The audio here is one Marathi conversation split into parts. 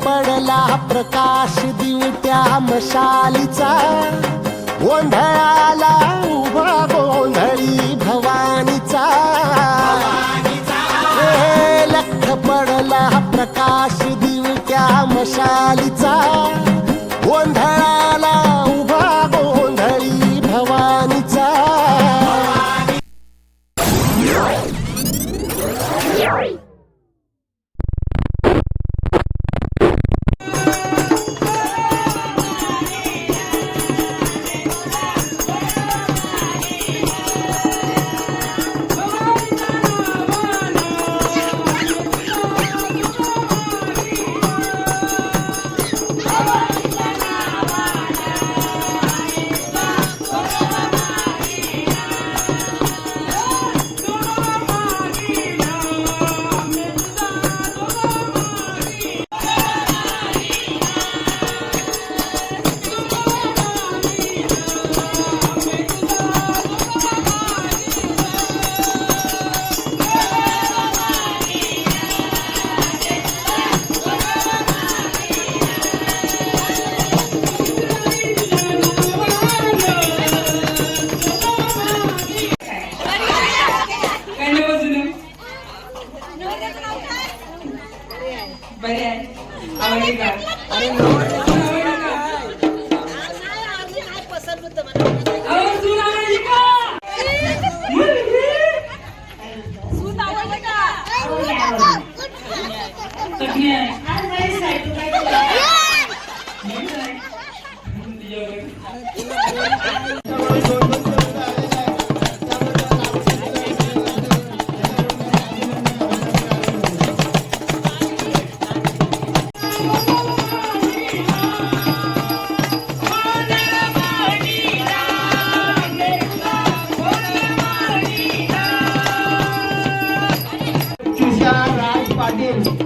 पडला प्रकाश दिवट्या मशालीचा, गोंधळाला उभा गोंधळी भवानीचा. लख पडला प्रकाश दिवट्या मशालीचा, गोंधळाला उभा गोंधळी भवानीचा.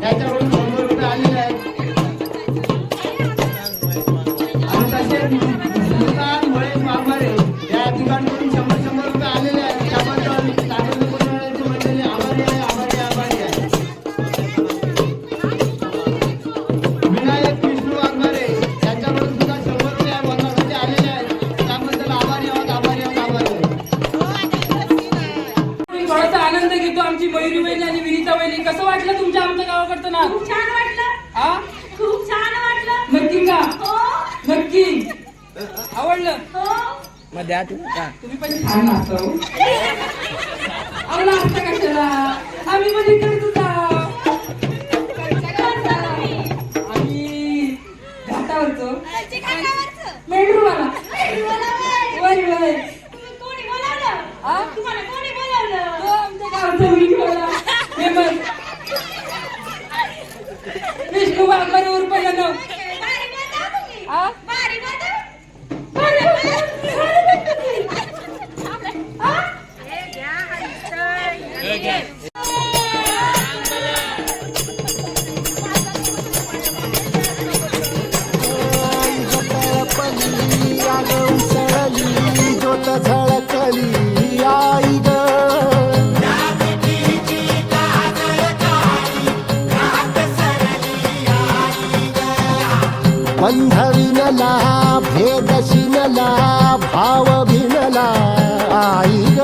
त्याच्याकडून 100 रुपये आलेले आहेत. आणि तसेच महेश वाघमारे या ठिकाणकडून 100 रुपये आलेले आहेत. त्याबद्दल तालुका मंडळाची मंडळी आभारी आहे, आभारी आहे, आभारी आहे. विनायक विष्णू वाघमारे यांच्याकडून सुद्धा 100 रुपये वनवासाठी आलेले आहेत. त्याबद्दल आभारी आहोत, आभारी आहोत, आभारी आहे. थोडासा आनंद घेतो. आमची मयुरी वहिनी आणि विनीता वहिनी, कसं वाटलं तुमच्या आमच्या गावाकडचं नाव? खूप छान वाटलं. हा, खूप छान वाटलं. नक्की का? हो, नक्की आवडलं. हो. मग द्या तुम्ही पण छान नाचता. आवडला असता कशाला? आम्ही पण इकडेच आम्ही घाटावरचो मेंढरूवाला. वय वय कोणी बोलावलं? हा, तुम्हाला कोणी बोलावलं? तो आमच्या गावचा विनीवाला फेमस विष्णू वाघमारे उर्फ जनव. बारी बोलता तुम्ही? हा, बारी बोलता? ज्योत झळकली आई ग, बंध विनला भेद शिनला भाव भिनला आई ग.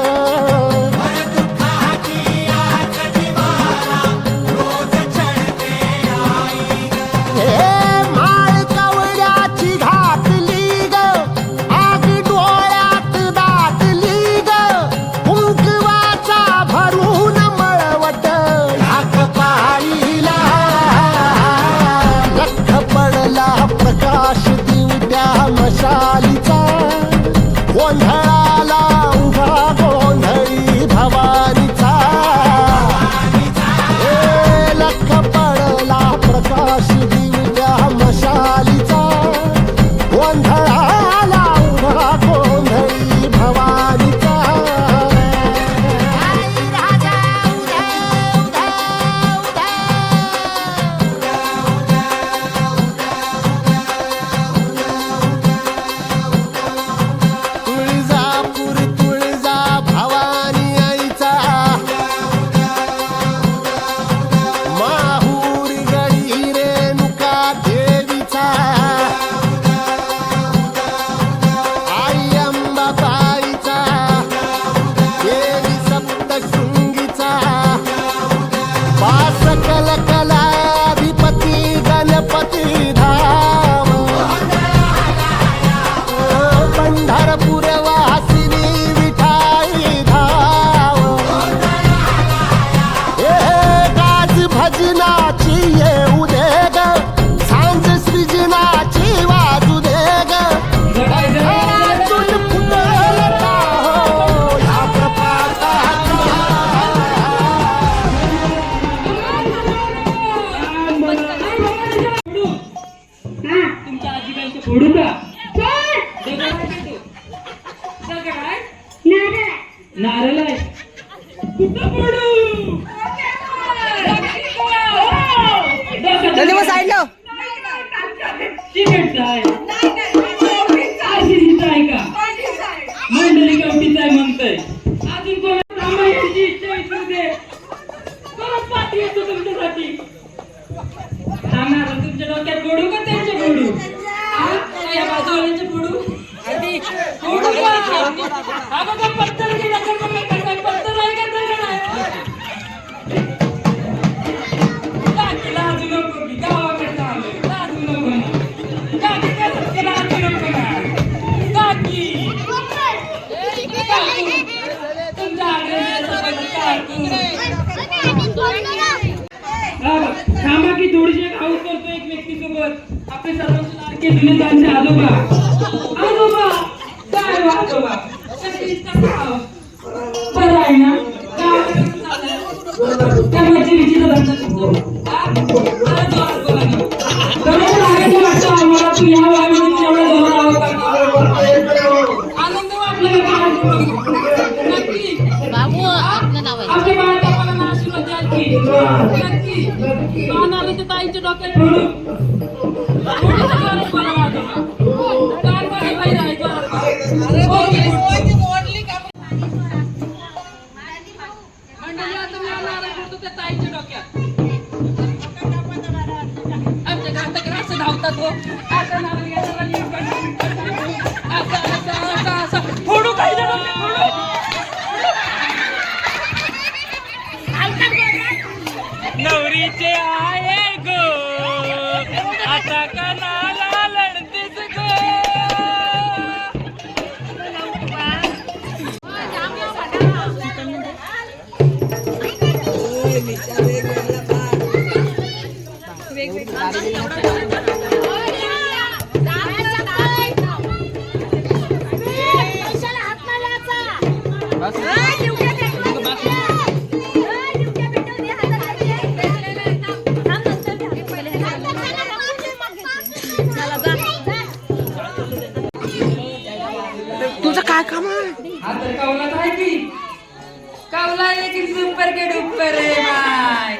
माळ कवड्याची घातली ग, आग डोळ्यात दाटली ग, कुंकवाचा भरून मळवट हाक पाळीला. लख पडला प्रकाश दिवट्या मशालीचा, गोंधळाला उभा गोंधळी भवानीचा. लख पडला प्रकाश दिवट्या मशालीचा, गोंधळाला उभा गोंधळी भवानीचा. राजा उद्या उद्या नारळ आहे कुठं पडू जल्दी मग साईडला चिकटचा आहे आशिषीचा आहे का मंडळी कवटीचा आहे म्हणतंय अजून कोणा थांबायची इच्छा विचारू दे परत पाठी येतो तुमच्यासाठी थांबणार तुमच्या डोक्यात बोडू का त्यांचे बोडू या बाजूवाल्याचे बोडू बोडू का हा बघा पत्तर गेला पत्तर आहे का दगड आहे काकी लाजू नको की गावाकडे आलोय लाजू नको ना काकी काय धक्के लाजू नको ना काकी तुमच्या आग्रहासाठी काकी थांबा की थोडीशी एक हाऊस करतो एक व्यक्तीसोबत आपले सर्वांचे लाडके जुने त्यांचे आजोबा आजोबा काय हो आजोबा बरं आहे ना काय माझी विचित्र धंदा तुमचा आम्हाला तू ह्या वयामध्ये एवढा जोर आनंद वाटला नक्की आपल्या बाळाला आशीर्वाद द्याल की नक्की कान आलं तर ताईच्या डोक्यात फोडू ताईच्या डोक्यात आमच्या घातक रास्त धावतात हो असं नारळ फोडू काही नवरीचे आहे गो आता कनाला लढतेच गो तुझं काय काम आहे हा तर कौलाच आहे की कौला आहे की सुपर के डुपर रे माय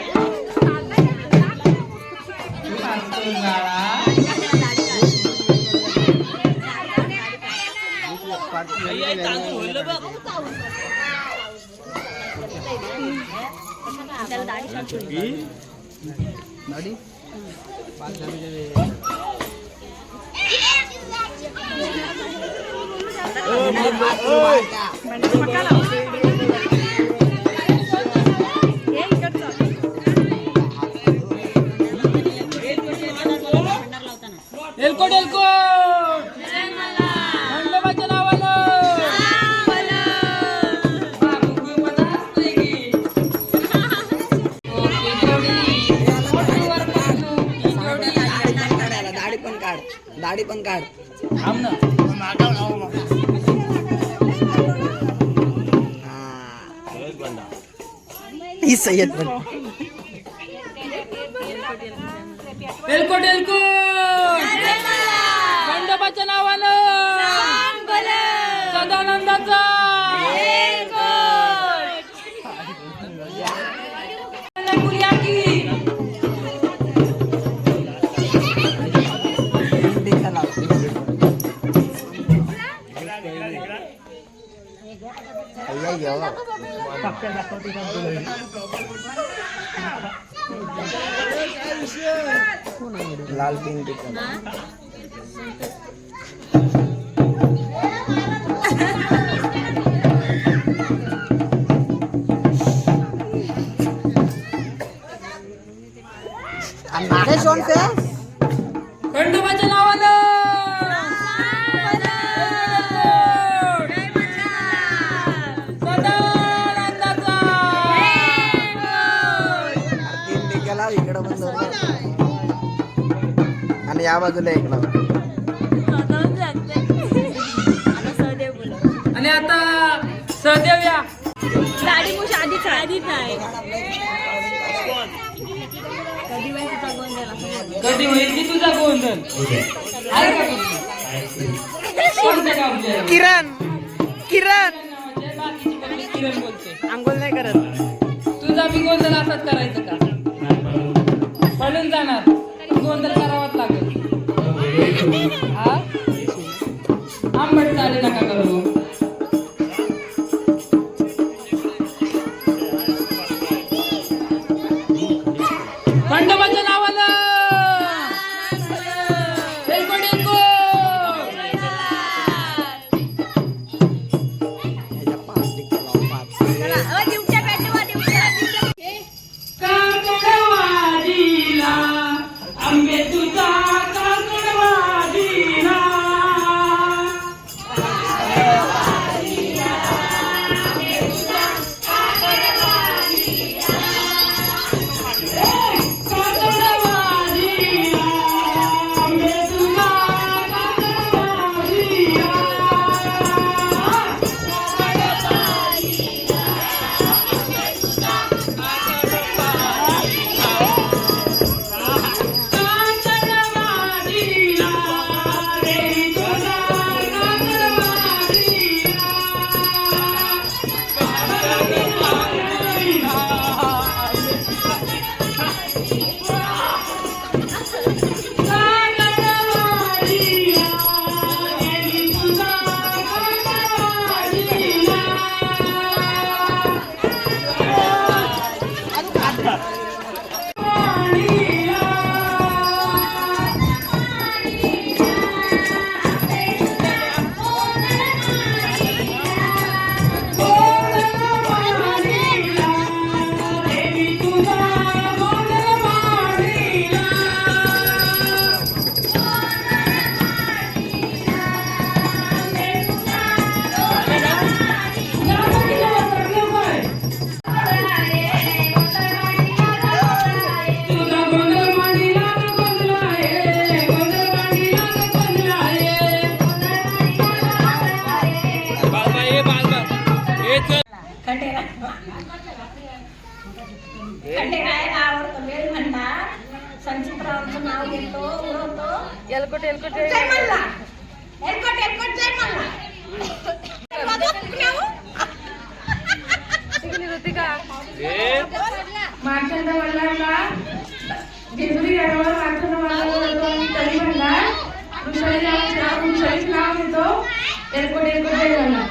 एलकोट एलकोट मंडपाच्या नावानं दाढी पण काढ थांब ना ही सय्यद पण एलकोट एलकोट मंडपाच्या नावानं सदानंदाचा लाल पिंक टिका शोन फेस खंडोबाच्या नावानं सदानंदाचा तीन टिक्याला इकडं बंद आणि या बाजूला एक लाव आणि आता सहदेव या गाडी मुश आधीच आहे कधी होईल की तुझा गोंधळ आहे का कोणत्या गावचे? किरण किरण बाकीची किरण बोलते. आंघोळ नाही करत. तुझा बी गोंधळ असाच करायचं का? पळून जाणार. गोंधळ करावाच लागेल. हा आंबट चाले नका करू. खंडोबाच्या नावानं एलकोट एलकोट. ह्याच्या 5 टिक्या लाव 5. काकडवाडीला आंबे तुझा काकडवाडीला. काकडवाडीला आंबे तुझा काकडवाडीला देवी तुझा संचितरावचं नाव घेतो उडवतो एलकोट एलकोट जय मल्ला. एलकोट एलकोट जय मल्ला. मार्चंद वल्लांना जेजुरी गडावर मार्चंद वल्लांना तरी म्हणणार ऋषालीच नाव घेतो एलकोट एलकोट जय मल्ला.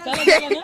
चला, चला ना.